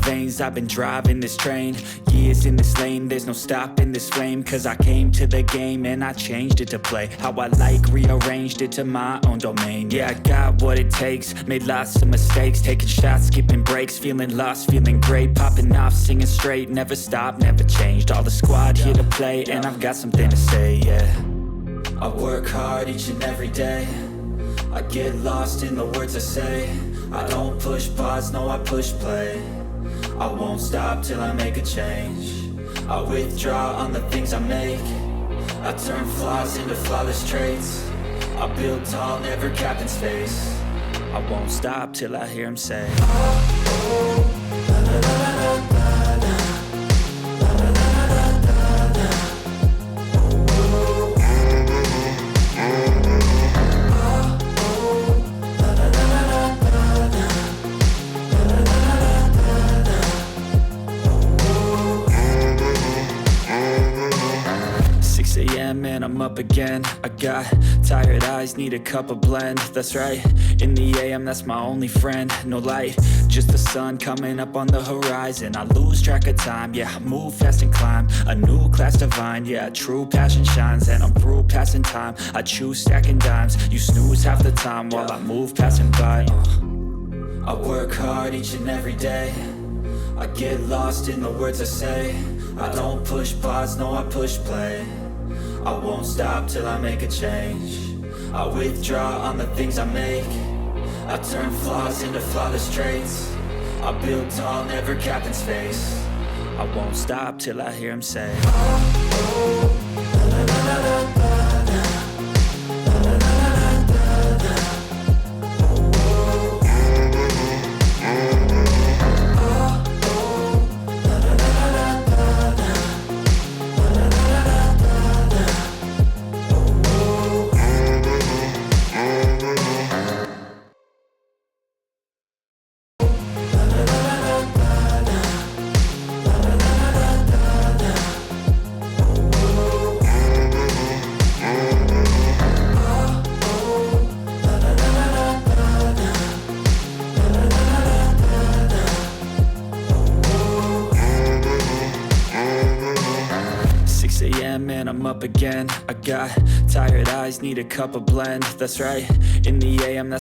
veins, I've been driving this train. Years in this lane, there's no stopping this flame. Cause I came to the game and I changed it to play how I like, rearranged it to my own domain. Yeah, I got what it takes, made lots of mistakes, taking shots, skipping breaks, feeling lost, feeling great, popping off, singing straight, never stopped, never changed. All the squad here to play, and I've got something to say, yeah. I work hard each and every day, I get lost in the words I say. I don't push pause, no I push play. I won't stop till I make a change. I withdraw on the things I make. I turn flaws into flawless traits. I build tall, never capped in space. I won't stop till I hear him say, oh, oh, la, la, la, la, la. Man, I'm up again. I got tired eyes, need a cup of blend. That's right, in the AM, that's my only friend. No light, just the sun coming up on the horizon. I lose track of time, yeah, I move fast and climb a new class divine, yeah, true passion shines. And I'm through passing time, I choose stacking dimes. You snooze half the time while I move passing by. I work hard each and every day, I get lost in the words I say. I don't push pause, no I push play. I won't stop till I make a change. I withdraw on the things I make. I turn flaws into flawless traits. I build tall, never capped in space. I won't stop till I hear him say, oh, oh, la, la, la, la, la. Man, I'm up again. I got tired eyes, need a cup of blend. That's right, in the AM, that's